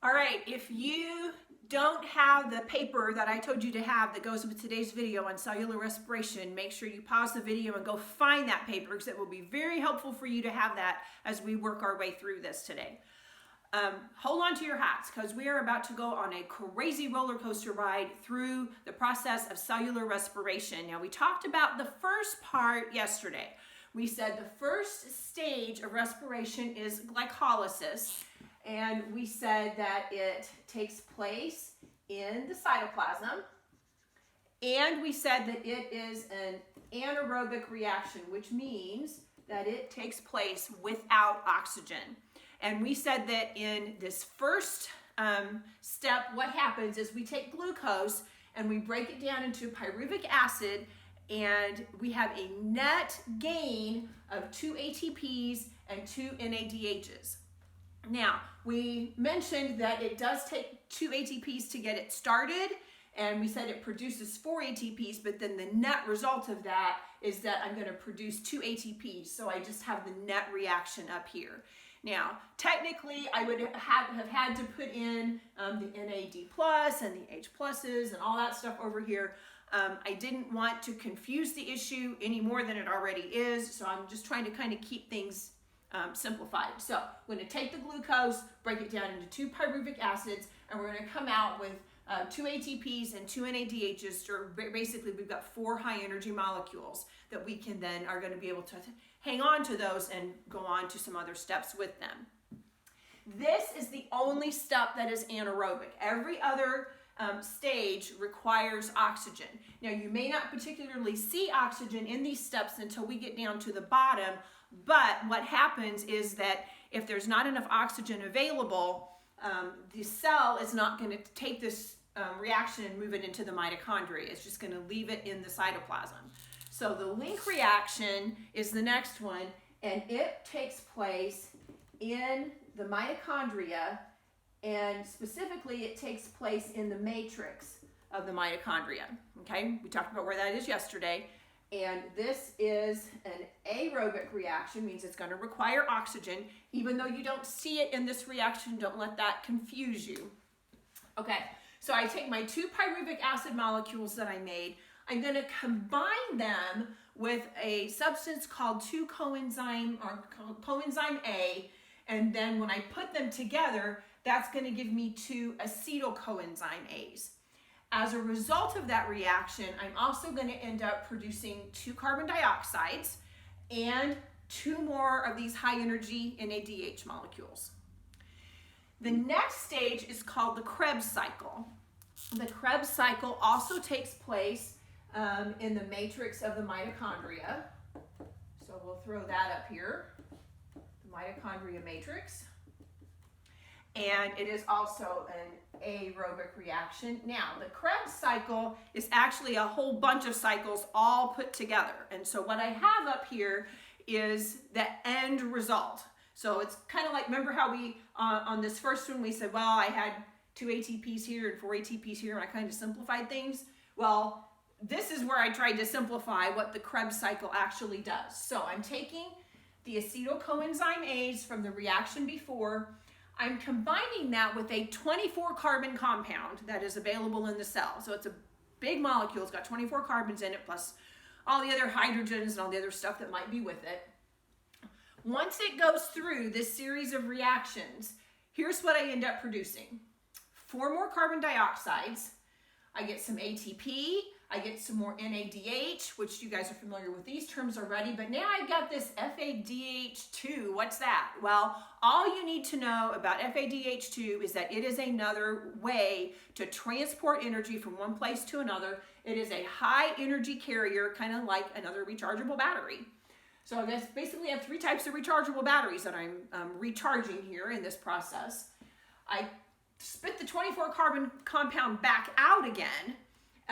All right, if you don't have the paper that I told you to have that goes with today's video on cellular respiration, make sure you pause the video and go find that paper because it will be very helpful for you to have that as we work our way through this today. Hold on to your hats because we are about to go on a crazy roller coaster ride through the process of cellular respiration. Now, we talked about the first part yesterday. We said the first stage of respiration is glycolysis. And we said that it takes place in the cytoplasm. And we said that it is an anaerobic reaction, which means that it takes place without oxygen. And we said that in this first step, what happens is we take glucose and we break it down into pyruvic acid, and we have a net gain of 2 ATPs and 2 NADHs. Now, we mentioned that it does take 2 ATPs to get it started, and we said it produces 4 ATPs, but then the net result of that is that I'm going to produce 2 ATPs, so I just have the net reaction up here. Now, technically, I would have had to put in the NAD plus and the H pluses and all that stuff over here. I didn't want to confuse the issue any more than it already is, so I'm just trying to kind of keep things simplified. So we're going to take the glucose, break it down into 2 pyruvic acids, and we're going to come out with 2 ATPs and 2 NADHs. Or basically, we've got 4 high energy molecules that we can then are going to be able to hang on to those and go on to some other steps with them. This is the only step that is anaerobic. Every other stage requires oxygen. Now, you may not particularly see oxygen in these steps until we get down to the bottom, but what happens is that if there's not enough oxygen available, the cell is not going to take this reaction and move it into the mitochondria. It's just going to leave it in the cytoplasm. So the link reaction is the next one, and it takes place in the mitochondria, and specifically it takes place in the matrix of the mitochondria. Okay, we talked about where that is yesterday. And this is an aerobic reaction, means it's going to require oxygen. Even though you don't see it in this reaction, don't let that confuse you. Okay, so I take my 2 pyruvic acid molecules that I made. I'm going to combine them with a substance called 2-coenzyme or coenzyme A. And then when I put them together, that's going to give me 2 acetylcoenzyme A's. As a result of that reaction, I'm also going to end up producing 2 carbon dioxides and 2 more of these high energy NADH molecules. The next stage is called the Krebs cycle. The Krebs cycle also takes place in the matrix of the mitochondria. So we'll throw that up here, the mitochondria matrix. And it is also an aerobic reaction. Now, the Krebs cycle is actually a whole bunch of cycles all put together. And so what I have up here is the end result. So it's kind of like, remember how we, on this first one, we said, well, I had 2 ATPs here and 4 ATPs here, and I kind of simplified things. Well, this is where I tried to simplify what the Krebs cycle actually does. So I'm taking the acetylcoenzyme A's from the reaction before. I'm combining that with a 24 carbon compound that is available in the cell. So it's a big molecule. It's got 24 carbons in it, plus all the other hydrogens and all the other stuff that might be with it. Once it goes through this series of reactions, here's what I end up producing. 4 more carbon dioxides. I get some ATP. I get some more NADH, which you guys are familiar with these terms already, but now I've got this FADH2. What's that? Well, all you need to know about FADH2 is that it is another way to transport energy from one place to another. It is a high energy carrier, kind of like another rechargeable battery. So I guess basically I have 3 types of rechargeable batteries that I'm recharging here in this process. I spit the 24 carbon compound back out again.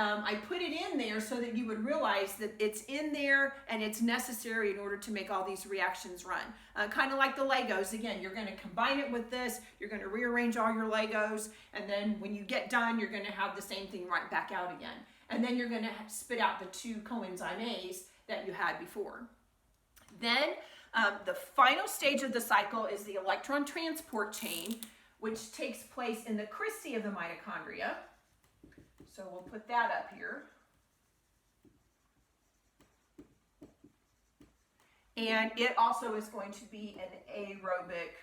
I put it in there so that you would realize that it's in there and it's necessary in order to make all these reactions run. Kind of like the Legos. Again, you're going to combine it with this, you're going to rearrange all your Legos, and then when you get done, you're going to have the same thing right back out again. And then you're going to spit out the 2 coenzyme A's that you had before. Then the final stage of the cycle is the electron transport chain, which takes place in the cristae of the mitochondria. So we'll put that up here. And it also is going to be an aerobic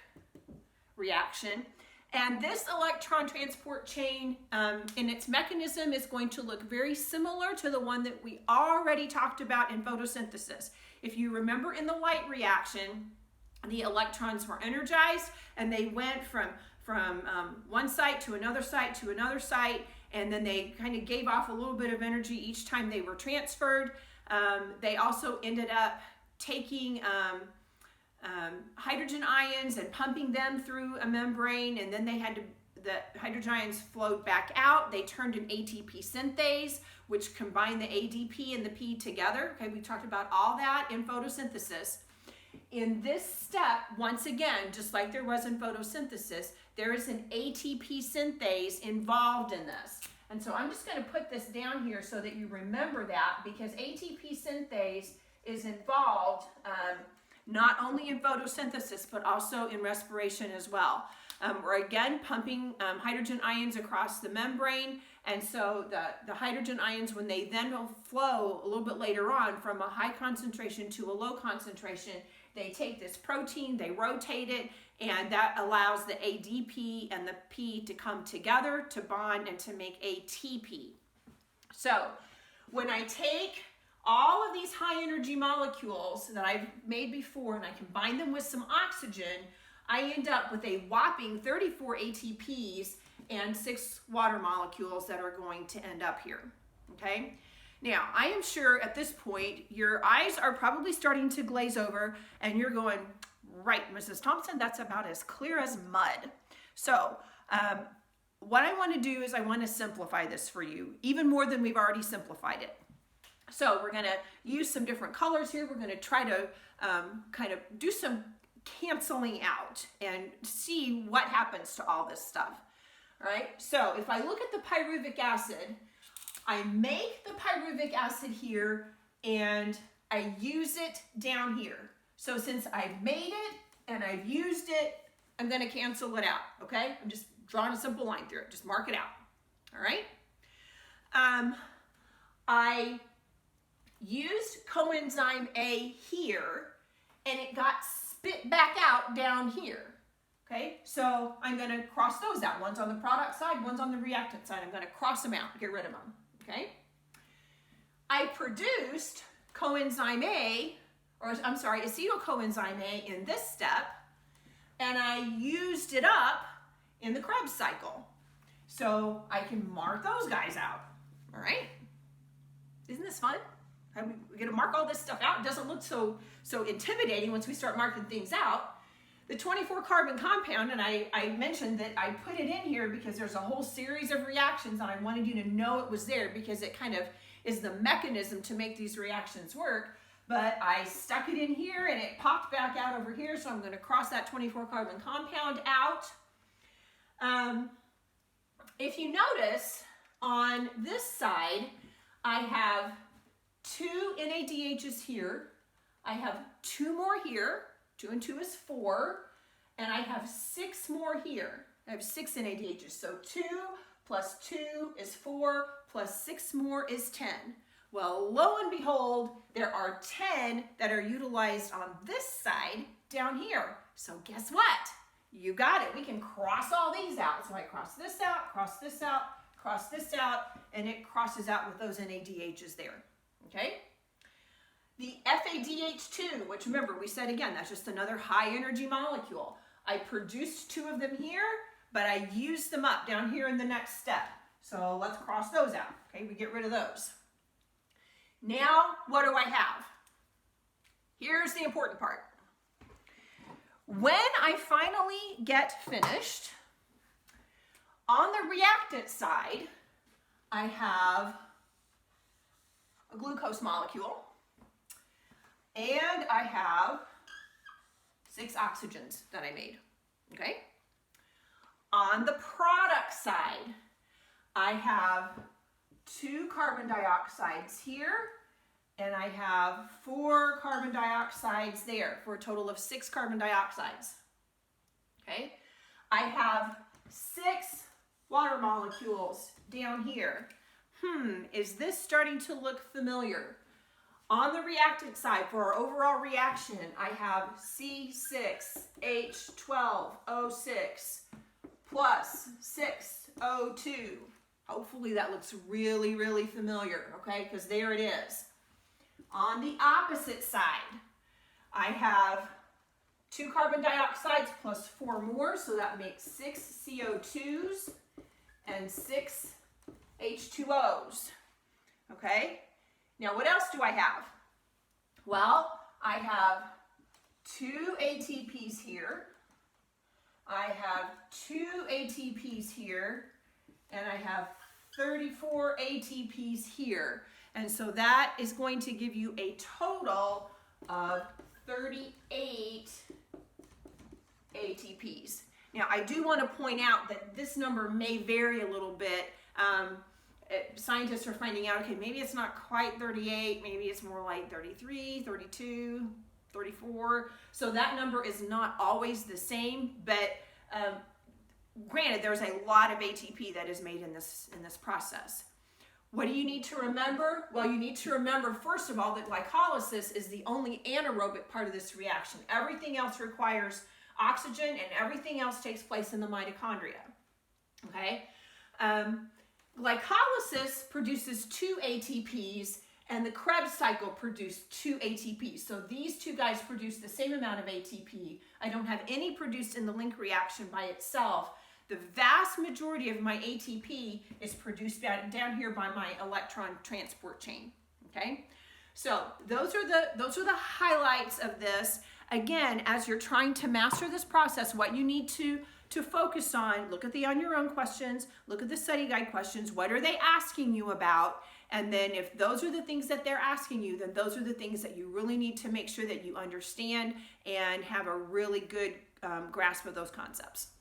reaction. And this electron transport chain in its mechanism is going to look very similar to the one that we already talked about in photosynthesis. If you remember in the light reaction, the electrons were energized and they went from one site to another site to another site, and then they kind of gave off a little bit of energy each time they were transferred. They also ended up taking hydrogen ions and pumping them through a membrane, and then the hydrogen ions flowed back out. They turned an ATP synthase, which combined the ADP and the P together. Okay, we talked about all that in photosynthesis. In this step, once again, just like there was in photosynthesis, there is an ATP synthase involved in this. And so I'm just going to put this down here so that you remember that, because ATP synthase is involved not only in photosynthesis, but also in respiration as well. We're again pumping hydrogen ions across the membrane, and so the hydrogen ions, when they then will flow a little bit later on from a high concentration to a low concentration, they take this protein, they rotate it, and that allows the ADP and the P to come together to bond and to make ATP. So when I take all of these high energy molecules that I've made before and I combine them with some oxygen, I end up with a whopping 34 ATPs and 6 water molecules that are going to end up here, okay? Now, I am sure at this point, your eyes are probably starting to glaze over and you're going, right, Mrs. Thompson, that's about as clear as mud. So, what I want to do is I want to simplify this for you, even more than we've already simplified it. So we're going to use some different colors here. We're going to try to kind of do some canceling out and see what happens to all this stuff. All right, so if I look at the pyruvic acid, I make the pyruvic acid here and I use it down here. So since I've made it and I've used it, I'm going to cancel it out, okay? I'm just drawing a simple line through it. Just mark it out, all right? I used coenzyme A here and it got spit back out down here. Okay, so I'm going to cross those out. One's on the product side, one's on the reactant side. I'm going to cross them out, get rid of them. Okay, I produced coenzyme A, or I'm sorry, acetylcoenzyme A in this step, and I used it up in the Krebs cycle. So I can mark those guys out. All right, isn't this fun? We're going to mark all this stuff out. It doesn't look so intimidating once we start marking things out. The 24 carbon compound, and I mentioned that I put it in here because there's a whole series of reactions and I wanted you to know it was there because it kind of is the mechanism to make these reactions work. But I stuck it in here and it popped back out over here, so I'm going to cross that 24 carbon compound out. If you notice, on this side, I have 2 NADHs here. I have 2 more here. 2 and 2 is 4, and I have 6 more here. I have 6 NADHs, so 2 plus 2 is 4, plus 6 more is 10. Well, lo and behold, there are 10 that are utilized on this side down here. So guess what? You got it. We can cross all these out. So I cross this out, cross this out, cross this out, and it crosses out with those NADHs there, okay? The FADH2, which remember we said again, that's just another high energy molecule. I produced 2 of them here, but I used them up down here in the next step. So let's cross those out, okay? We get rid of those. Now, what do I have? Here's the important part. When I finally get finished, on the reactant side, I have a glucose molecule. And I have 6 oxygens that I made, okay? On the product side, I have 2 carbon dioxides here, and I have 4 carbon dioxides there, for a total of 6 carbon dioxides, okay? I have 6 water molecules down here. Is this starting to look familiar? On the reactant side, for our overall reaction, I have C6H12O6 plus 6O2. Hopefully that looks really, really familiar, okay? Because there it is. On the opposite side, I have 2 carbon dioxides plus 4 more, so that makes 6 CO2s and 6 H2Os, okay? Now what else do I have? Well, I have 2 ATPs here, I have 2 ATPs here, and I have 34 ATPs here. And so that is going to give you a total of 38 ATPs. Now, I do want to point out that this number may vary a little bit. Scientists are finding out, okay, maybe it's not quite 38, maybe it's more like 33, 32, 34. So that number is not always the same, but granted, there's a lot of ATP that is made in this process. What do you need to remember? Well, you need to remember, first of all, that glycolysis is the only anaerobic part of this reaction. Everything else requires oxygen, and everything else takes place in the mitochondria, okay? Glycolysis produces 2 ATPs, and the Krebs cycle produced 2 ATPs. So these two guys produce the same amount of ATP. I don't have any produced in the link reaction by itself. The vast majority of my ATP is produced down here by my electron transport chain, okay? So those are the highlights of this. Again, as you're trying to master this process, what you need to focus on, look at the on your own questions, look at the study guide questions, what are they asking you about? And then if those are the things that they're asking you, then those are the things that you really need to make sure that you understand and have a really good grasp of those concepts.